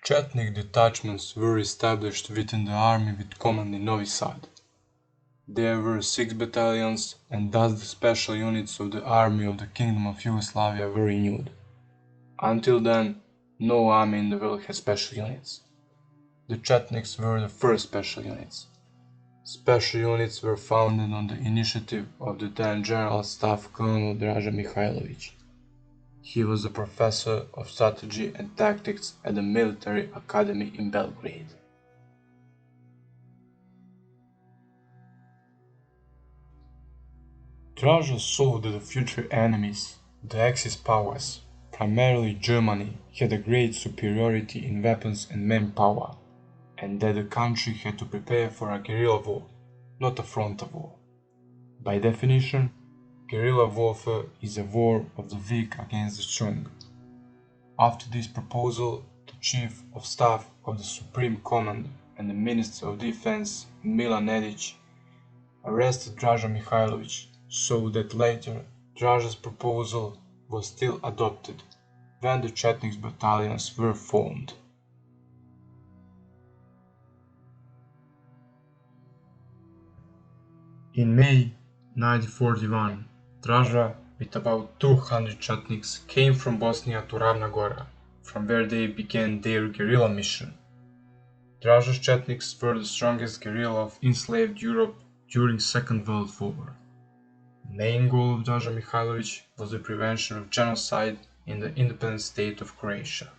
Chetnik detachments were established within the army with command in Novi Sad. There were 6 battalions, and thus the special units of the Army of the Kingdom of Yugoslavia were renewed. Until then, no army in the world had special units. The Chetniks were the first special units. Special units were founded on the initiative of the then General Staff Colonel Draza Mihailovich. He was a professor of strategy and tactics at the military academy in Belgrade. Draza saw that the future enemies, the Axis powers, primarily Germany, had a great superiority in weapons and manpower, and that the country had to prepare for a guerrilla war, not a frontal war. By definition, guerrilla warfare is a war of the weak against the strong. After this proposal, the Chief of Staff of the Supreme Command and the Minister of Defense, Milan Nedić, arrested Draza Mihailovich, so that later Draza's proposal was still adopted when the Chetniks battalions were formed. In May 1941, Draza, with about 200 Chetniks, came from Bosnia to Ravna Gora, from where they began their guerrilla mission. Draza's Chetniks were the strongest guerrilla of enslaved Europe during Second World War. The main goal of Draza Mihailovich was the prevention of genocide in the independent state of Croatia.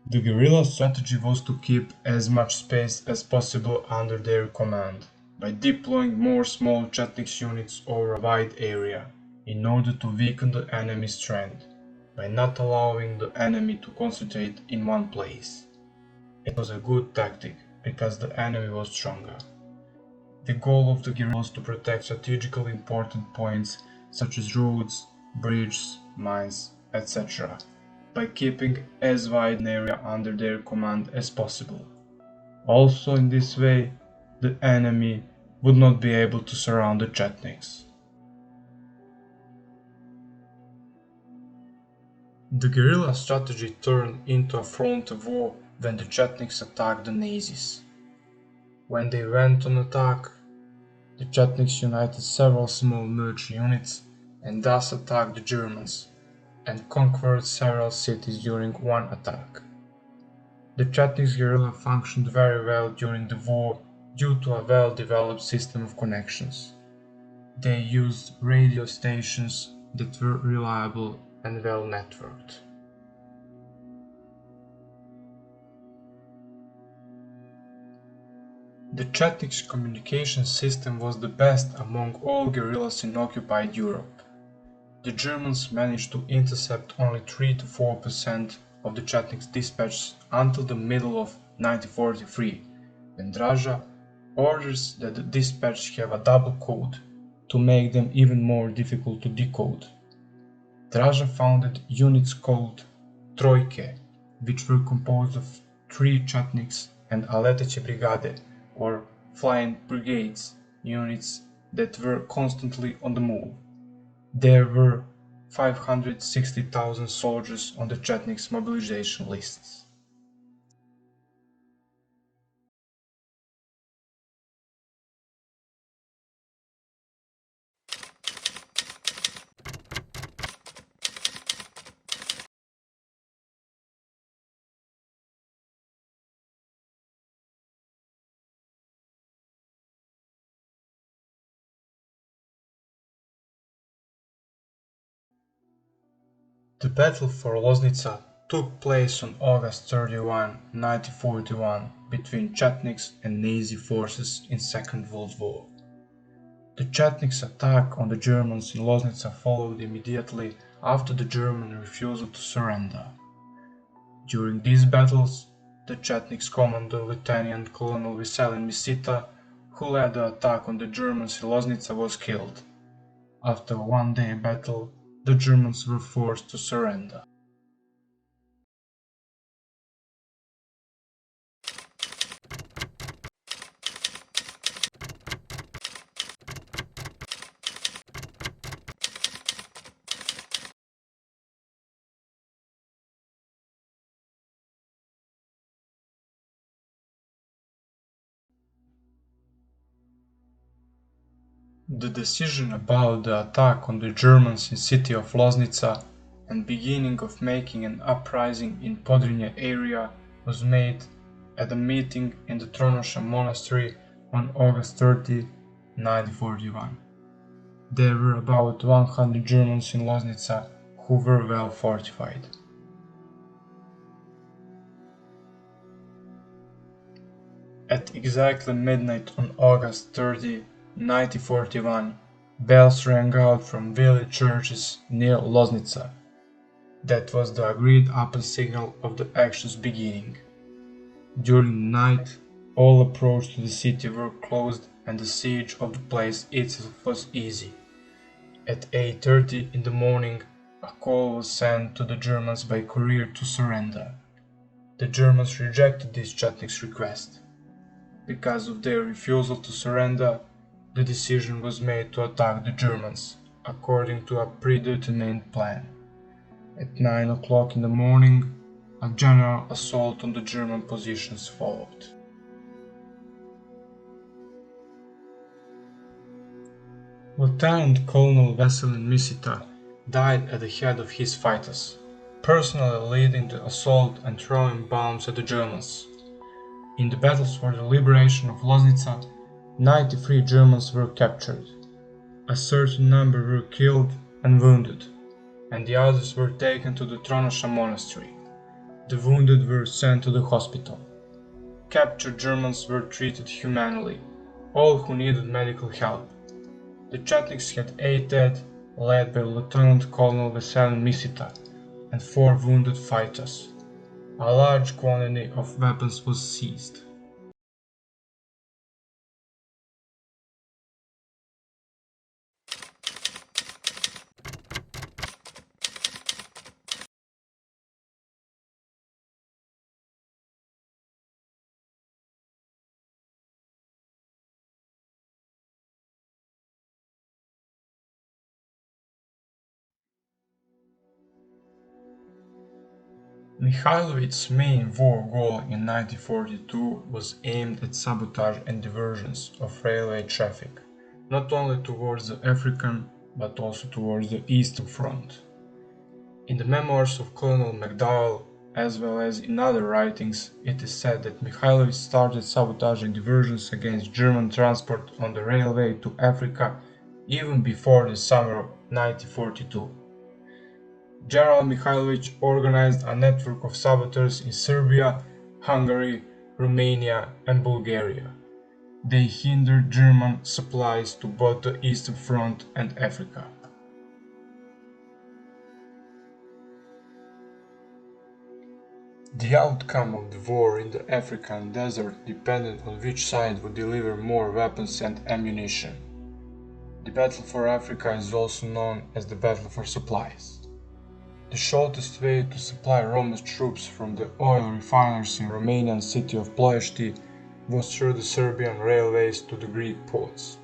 The guerrilla strategy was to keep as much space as possible under their command, by deploying more small Chetniks units over a wide area, in order to weaken the enemy's strength, by not allowing the enemy to concentrate in one place. It was a good tactic, because the enemy was stronger. The goal of the guerrilla was to protect strategically important points such as roads, bridges, mines, etc., by keeping as wide an area under their command as possible. Also, in this way, the enemy would not be able to surround the Chetniks. The guerrilla strategy turned into a frontal war when the Chetniks attacked the Nazis. When they went on attack, the Chetniks united several small military units and thus attacked the Germans, and conquered several cities during one attack. The Chetniks guerrilla functioned very well during the war due to a well-developed system of connections. They used radio stations that were reliable and well networked. The Chetniks communication system was the best among all guerrillas in occupied Europe. The Germans managed to intercept only 3 to 4% of the Chetniks' dispatches until the middle of 1943, when Draza orders that the dispatches have a double code to make them even more difficult to decode. Draza founded units called Trojke, which were composed of 3 Chetniks and a Leteće brigade, or flying brigades, units that were constantly on the move. There were 560,000 soldiers on the Chetniks' mobilization lists. The battle for Loznica took place on August 31, 1941, between Chetniks and Nazi forces in Second World War. The Chetniks' attack on the Germans in Loznica followed immediately after the German refusal to surrender. During these battles, the Chetniks commando Lieutenant Colonel Veselin Misita, who led the attack on the Germans in Loznica, was killed. After a one-day battle, the Germans were forced to surrender. The decision about the attack on the Germans in city of Loznica and beginning of making an uprising in Podrinje area was made at a meeting in the Tronosha monastery on August 30, 1941. There were about 100 Germans in Loznica who were well fortified. At exactly midnight on August 30, 1941, bells rang out from village churches near Loznica. That was the agreed upon signal of the action's beginning. During the night, all approaches to the city were closed and the siege of the place itself was easy. At 8:30 in the morning, a call was sent to the Germans by courier to surrender. The Germans rejected this Chetniks' request. Because of their refusal to surrender, the decision was made to attack the Germans, according to a predetermined plan. At 9 o'clock in the morning, a general assault on the German positions followed. Lieutenant Colonel Veselin Misita died at the head of his fighters, personally leading the assault and throwing bombs at the Germans. In the battles for the liberation of Loznica, 93 Germans were captured. A certain number were killed and wounded, and the others were taken to the Tronosha monastery. The wounded were sent to the hospital. Captured Germans were treated humanely, all who needed medical help. The Chetniks had 8 dead, led by Lieutenant Colonel Veselin Misita, and 4 wounded fighters. A large quantity of weapons was seized. Mihailovich's main war goal in 1942 was aimed at sabotage and diversions of railway traffic, not only towards the African but also towards the Eastern Front. In the memoirs of Colonel McDowell, as well as in other writings, it is said that Mihailovich started sabotaging diversions against German transport on the railway to Africa even before the summer of 1942. General Mihailovich organized a network of saboteurs in Serbia, Hungary, Romania and Bulgaria. They hindered German supplies to both the Eastern Front and Africa. The outcome of the war in the African desert depended on which side would deliver more weapons and ammunition. The battle for Africa is also known as the battle for supplies. The shortest way to supply Roman troops from the oil refiners in Romanian city of Ploiești was through the Serbian railways to the Greek ports.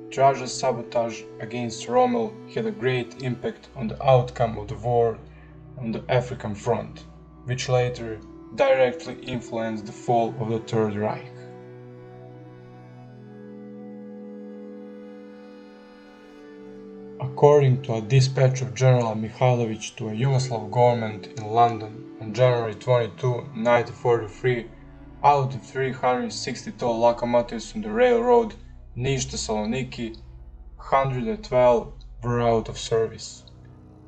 Draza's sabotage against Rommel had a great impact on the outcome of the war on the African front, which later directly influenced the fall of the Third Reich. According to a dispatch of General Mihailovich to a Yugoslav government in London on January 22, 1943, out of 362 locomotives on the railroad Niš-Thessaloniki, 112 were out of service.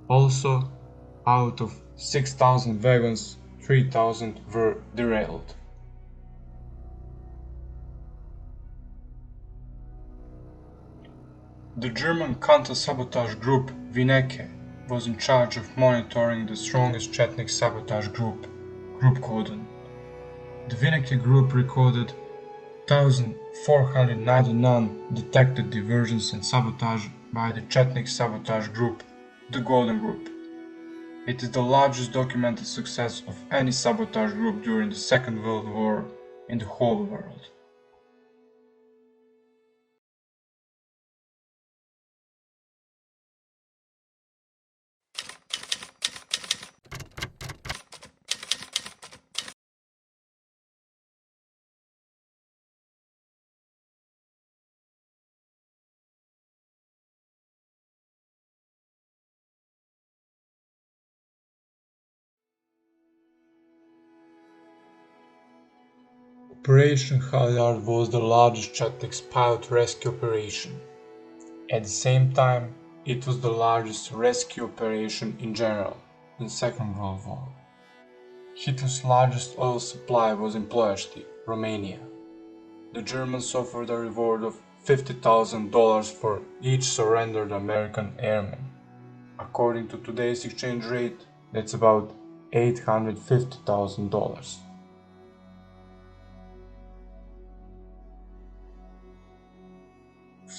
Also, out of 6,000 wagons, 3,000 were derailed. The German counter-sabotage group Vineke was in charge of monitoring the strongest Chetnik sabotage group Cordon. The Vinaky group recorded 1,499 detected diversions and sabotage by the Chetniks sabotage group, the Golden Group. It is the largest documented success of any sabotage group during the Second World War in the whole world. Operation Halyard was the largest Chetniks pilot rescue operation. At the same time, it was the largest rescue operation in general in Second World War. Hitler's largest oil supply was in Ploiești, Romania. The Germans offered a reward of $50,000 for each surrendered American airman. According to today's exchange rate, that's about $850,000.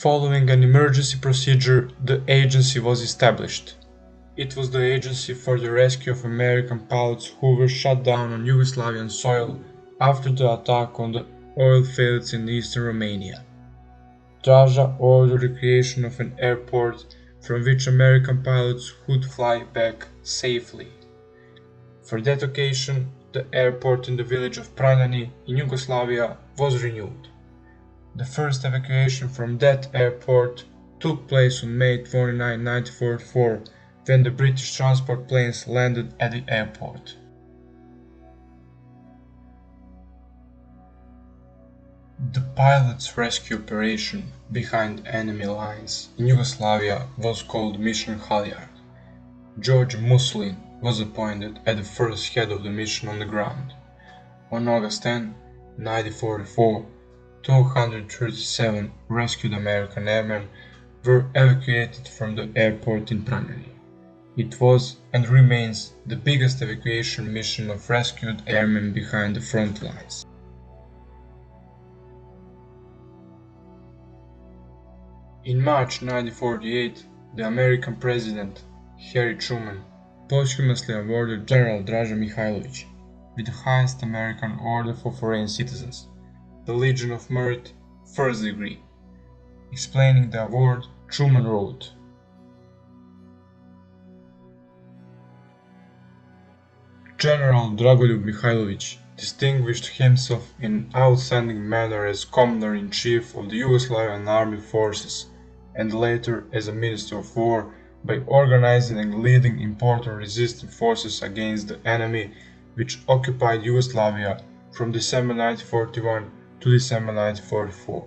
Following an emergency procedure, the agency was established. It was the agency for the rescue of American pilots who were shot down on Yugoslavian soil after the attack on the oil fields in eastern Romania. Draza ordered the creation of an airport from which American pilots could fly back safely. For that occasion, the airport in the village of Pranjani in Yugoslavia was renewed. The first evacuation from that airport took place on May 29, 1944, when the British transport planes landed at the airport. The pilots' rescue operation behind enemy lines in Yugoslavia was called Mission Halyard. George Mussolini was appointed as the first head of the mission on the ground. On August 10, 1944, 237 rescued American airmen were evacuated from the airport in Pranjani. It was and remains the biggest evacuation mission of rescued airmen behind the front lines. In March 1948, the American President, Harry Truman, posthumously awarded General Draza Mihailovich with the highest American order for foreign citizens, the Legion of Merit, First Degree. Explaining the award, Truman wrote, General Dragoljub Mihailovich distinguished himself in an outstanding manner as Commander-in-Chief of the Yugoslavian Army Forces and later as a Minister of War by organizing and leading important resistance forces against the enemy which occupied Yugoslavia from December 1941 to December 1944.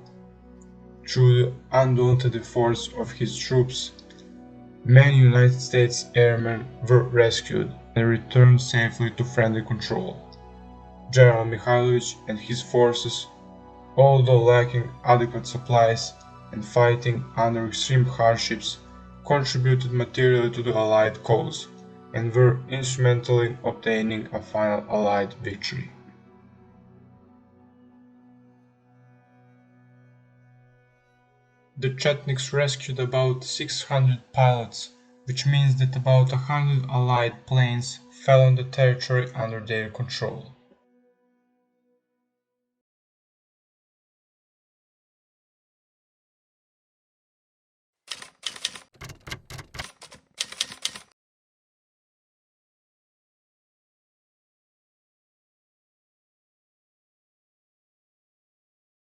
Through the undaunted efforts of his troops, many United States airmen were rescued and returned safely to friendly control. General Mihailovich and his forces, although lacking adequate supplies and fighting under extreme hardships, contributed materially to the Allied cause and were instrumental in obtaining a final Allied victory. The Chetniks rescued about 600 pilots, which means that about 100 Allied planes fell on the territory under their control.